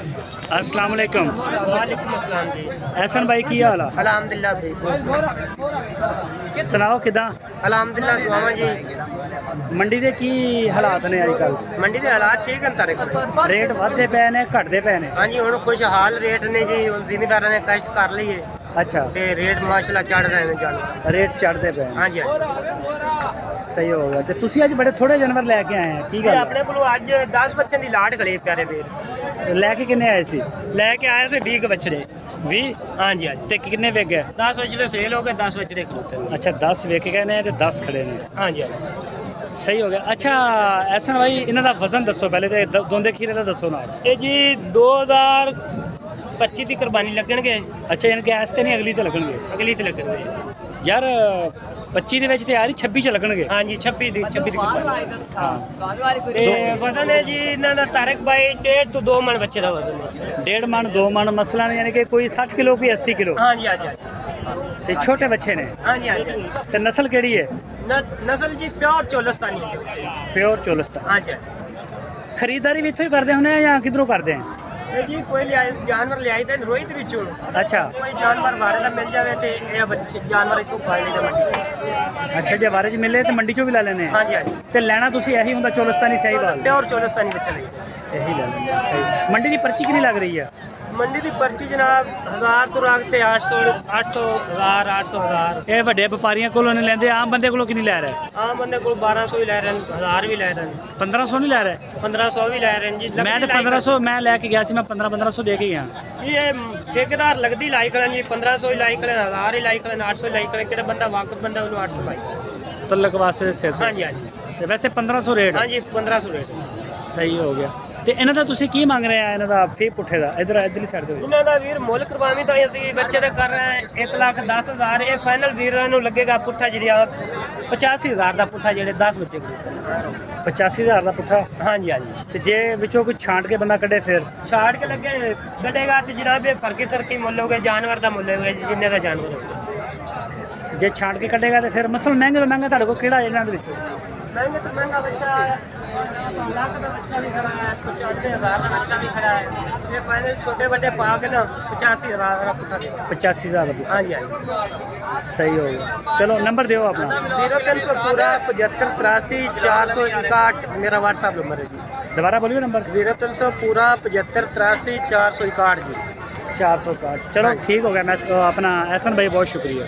अस्सलाम वालेकुम। वालेकुम अस्सलाम जी। एहसन भाई की हाल है? अलहमदुलिल्लाह जी। सुनाओ किदा अलहमदुलिल्लाह दुआवां जी। मंडी ਦੇ ਕੀ ਹਾਲਾਤ ਨੇ ਅੱਜ ਕੱਲ? ਮੰਡੀ ਦੇ ਹਾਲਾਤ ਠੀਕ ਹਨ ਤਾਰੇ ਕੋਲ। ਰੇਟ ਵਧਦੇ ਪਏ ਨੇ ਘਟਦੇ ਪਏ ਨੇ? ਹਾਂਜੀ ਹੁਣ ਕੁਝ ਹਾਲ ਰੇਟ ਨੇ ਜੀ, ਹੁਣ ਜ਼ਿਮੀਦਾਰਾਂ ਨੇ ਕਸ਼ਟ ਕਰ ਲਈਏ ਅੱਛਾ ਤੇ ਰੇਟ ਮਾਸ਼ਾਅੱਲਾ ਚੜ ਰਹੇ ਨੇ ਜਾਨ। ਰੇਟ ਚੜਦੇ ਪਏ ਨੇ। ਹਾਂਜੀ ਹਾਂਜੀ। ਸਹੀ ਹੋ ਗਿਆ। ਤੇ ਤੁਸੀਂ ਅੱਜ ਬੜੇ ਥੋੜੇ ਜਾਨਵਰ ਲੈ ਕੇ ਆਏ ਆ, ਕੀ ਤੇ ਗੱਲ ਆਪਣੇ ਕੋਲ ਅੱਜ 10 ਬੱਚਿਆਂ ਦੀ ਲਾਟ ਖੜੇ ਪਿਆਰੇ ਵੀਰ। ਹੈ? ਲੈ ਕੇ ਕਿੰਨੇ ਆਏ ਸੀ? ਲੈ ਕੇ ਆਏ ਸੀ 20 ਬੱਚੜੇ। 20? ਹਾਂਜੀ ਹਾਂਜੀ। ਤੇ ਕਿੰਨੇ ਵਿਕ ਗਏ? 10 ਬੱਚੜੇ ਸੇਲ ਹੋ ਗਏ, 10 ਬੱਚੜੇ ਖਲੋਤੇ ਨੇ। ਅੱਛਾ 10 ਵਿਕ ਗਏ ਨੇ ਤੇ 10 ਖੜੇ ਨੇ। ਹਾਂਜੀ ਹਾਂਜੀ। ਸਹੀ ਹੋ ਗਿਆ। ਅੱਛਾ ਐਸਨ ਭਾਈ ਇਹਨਾਂ ਦਾ ਵਜ਼ਨ ਦੱਸੋ ਪਹਿਲੇ ਤੇ ਦੋਂਦੇ ਖੀਰੇ ਦਾ ਦੱਸੋ ਨਾਲ। ਇਹ ਜੀ 2025 ਦੀ ਕੁਰਬਾਨੀ ਲੱਗਣਗੇ। ਅੱਛਾ ਇਹਨਾਂ ਗੈਸ ਤੇ ਨਹੀਂ ਅਗਲੀ ਤੇ ਲੱਗਣਗੇ? ਅਗਲੀ ਤੇ ਲੱਗਣਗੇ ਯਾਰ 25 ਦੇ ਵਿੱਚ ਤੇ ਯਾਰ 26 ਚ ਲੱਗਣਗੇ। ਹਾਂਜੀ 26 ਦੀ ਕੁਰਬਾਨੀ। ਹਾਂ ਤੇ ਵਜ਼ਨ ਹੈ ਜੀ ਇਹਨਾਂ ਦਾ ਤਾਰਕ ਭਾਈ 1.5 ਤੋਂ 2 ਮਣ ਬੱਚੇ ਦਾ ਵਜ਼ਨ ਹੈ। 1.5 ਮਣ 2 ਮਣ ਮਸਲਾ ਨਹੀਂ, ਯਾਨੀ ਕਿ ਕੋਈ 60 ਕਿਲੋ ਕੋਈ 80 ਕਿਲੋ। ਹਾਂਜੀ ਹਾਂਜੀ ਸੇ ਛੋਟੇ ਬੱਚੇ ਨੇ। ਹਾਂਜੀ ਹਾਂਜੀ। ਤੇ ਨਸਲ ਕਿਹੜੀ ਹੈ? ਨਸਲ ਜੀ ਪਿਓਰ ਚੋਲਸਤਾਨੀ ਹੈ ਬੱਚੇ। ਪਿਓਰ ਚੋਲਸਤਾਨ। ਹਾਂਜੀ ਖਰੀਦਦਾਰੀ ਵੀ ਇੱਥੋਂ ਹੀ ਕਰਦੇ ਹੁੰਦੇ ਆ ਜਾਂ ਕਿਧਰੋਂ ਕਰਦੇ ਆ? ਇਹ ਜੀ ਕੋਈ ਜਾਨਵਰ ਲਿਆਈ ਤੇ ਰੋਹਿਤ ਵਿੱਚੋਂ ਅੱਛਾ ਕੋਈ ਜਾਨਵਰ ਬਾਰੇ ਦਾ ਮਿਲ ਜਾਵੇ ਤੇ ਇਹ ਬੱਚੇ ਜਾਨਵਰ ਇੱਥੋਂ ਫੜ ਲਈਦਾ ਮੰਡੀ। ਅੱਛਾ ਜੇ ਬਾਰੇ ਚ ਮਿਲੇ ਤੇ ਮੰਡੀ ਚੋਂ ਵੀ ਲੈ ਲੈਣੇ ਆ? ਹਾਂਜੀ ਹਾਂਜੀ। ਤੇ ਲੈਣਾ ਤੁਸੀਂ ਇਹੀ ਹੁੰਦਾ ਚੋਲਸਤਾਨੀ ਸਹੀਵਾਲ? ਪਿਓਰ ਚੋਲਸਤਾਨੀ ਬੱਚਾ ਲਈ। ਇਹੀ ਲੈ ਲੈਣੇ ਆ, ਸਹੀ। ਮੰਡੀ ਦੀ ਪਰਚੀ ਕਿੰਨੀ ਲੱਗ ਰਹੀ ਹੈ? ਮੰਡੀ ਦੀ ਪਰਚੀ ਜਨਾਬ 1000 ਤੋਂ ਰੱਖ ਤੇ 800 1000 1000। ਇਹ ਵੱਡੇ ਵਪਾਰੀਆਂ ਕੋਲੋਂ ਨਹੀਂ ਲੈਂਦੇ, ਆਮ ਬੰਦੇ ਕੋਲੋਂ ਕਿੰਨੀ ਲੈ ਰਿਹਾ? ਆਮ ਬੰਦੇ ਕੋਲ 1200 ਵੀ ਲੈ ਰਹੇ ਨੇ, 1000 ਵੀ ਲੈ ਰਹੇ ਨੇ, 1500 ਨਹੀਂ ਲੈ ਰਿਹਾ? 1500 ਵੀ ਲੈ ਰਹੇ ਨੇ ਜੀ। ਮੈਂ ਤੇ 1500 ਮੈਂ ਲੈ ਕੇ ਗਿਆ ਸੀ, ਮੈਂ 1500 ਦੇ ਕੇ ਗਿਆ। ਇਹ ਠੇਕੇਦਾਰ ਲੱਗਦੀ ਲਾਈ ਕਰਨ ਜੀ, 1500 ਹੀ ਲਾਈ ਕਰਨ, 1000 ਹੀ ਲਾਈ ਕਰਨ, 800 ਹੀ ਲਾਈ ਕਰਨ। ਕਿਹੜਾ ਬੰਦਾ ਵਾਕਫ ਬੰਦਾ ਉਹਨੂੰ 800 ਲਾਈ। ਤਲਕ ਵਾਸਤੇ ਸਿਰ ਤੇ। ਹਾਂਜੀ ਹਾਂਜੀ। ਵੈਸੇ 1500 ਰੇਟ? ਹਾਂਜੀ 1500 ਰੇਟ। ਸਹੀ ਹੋ ਗਿਆ। ਤੇ ਇਹਨਾਂ ਦਾ ਤੁਸੀਂ ਕੀ ਮੰਗ ਰਹੇ ਆ ਇਹਨਾਂ ਦਾ ਫੀ ਪੁੱਠੇ ਦਾ? ਇਧਰਲੀ ਸਾਈਡ ਦੇ ਇਹਨਾਂ ਦਾ ਵੀਰ ਮੁੱਲ ਕੁਰਬਾਨੀ ਤਾਂ ਅਸੀਂ ਬੱਚੇ ਦੇ ਕਰ ਰਹੇ ਹਾਂ 1,10,000। ਇਹ ਫਾਈਨਲ ਵੀਰਾਂ ਨੂੰ ਲੱਗੇਗਾ ਪੁੱਠਾ ਜਿਹੜਾ 85,000 ਦਾ ਪੁੱਠਾ, ਜਿਹੜੇ 10 ਬੱਚੇ ਕੋਲ। 85,000 ਦਾ ਪੁੱਠਾ? ਹਾਂਜੀ ਹਾਂਜੀ। ਤੇ ਜੇ ਵਿੱਚੋਂ ਕੋਈ ਛਾਂਟ ਕੇ ਬੰਦਾ ਕੱਢੇ ਫਿਰ? ਛਾੜ ਕੇ ਲੱਗੇ ਕੱਢੇਗਾ ਤੇ ਜਨਾਬ ਇਹ ਫਰਕੀ ਸਰਕੀ ਮੁੱਲ ਹੋਗਾ, ਜਾਨਵਰ ਦਾ ਮੁੱਲ ਹੋਗਾ ਜਿੰਨੇ ਦਾ ਜਾਨਵਰ ਹੋਗਾ। ਜੇ ਛਾਂਟ ਕੇ ਕੱਢੇਗਾ ਤੇ ਫਿਰ ਮਸਲ ਮਹਿੰਗੇ ਤੋਂ ਮਹਿੰਗਾ ਤੁਹਾਡੇ ਕੋਲ ਕਿਹੜਾ ਇਹਨਾਂ ਦੇ ਵਿੱਚੋਂ? ਮਹਿੰਗੇ ਤੋਂ ਮਹਿੰਗਾ ਬੱਚਾ ਲੱਖ ਦਾ ਬੱਚਾ ਵੀ ਖੜਾ ਹੈ, 95,000 ਦਾ ਬੱਚਾ ਵੀ ਖੜਾ ਹੈ। ਇਹ ਫਾਈਨਲ ਛੋਟੇ ਵੱਡੇ ਪਾ ਕੇ ਨਾ 85,000 ਦਾ ਪੁੱਠਾ ਦੇ। 85,000 ਦਾ ਪੁੱਠਾ? ਹਾਂਜੀ ਹਾਂਜੀ। ਸਹੀ ਹੋ ਗਿਆ। ਚਲੋ ਨੰਬਰ ਦਿਓ ਆਪਣਾ। 0300 ਪੂਰਾ 75 83 461 ਮੇਰਾ WhatsApp ਨੰਬਰ ਹੈ ਜੀ। ਦੁਬਾਰਾ ਬੋਲਿਓ ਨੰਬਰ। 0300 ਪੂਰਾ 75 83 461 ਜੀ। 461। ਚਲੋ ਠੀਕ ਹੋ ਗਿਆ। ਮੈਂ ਆਪਣਾ ਐਸਨ ਭਾਈ ਬਹੁਤ ਸ਼ੁਕਰੀਆ।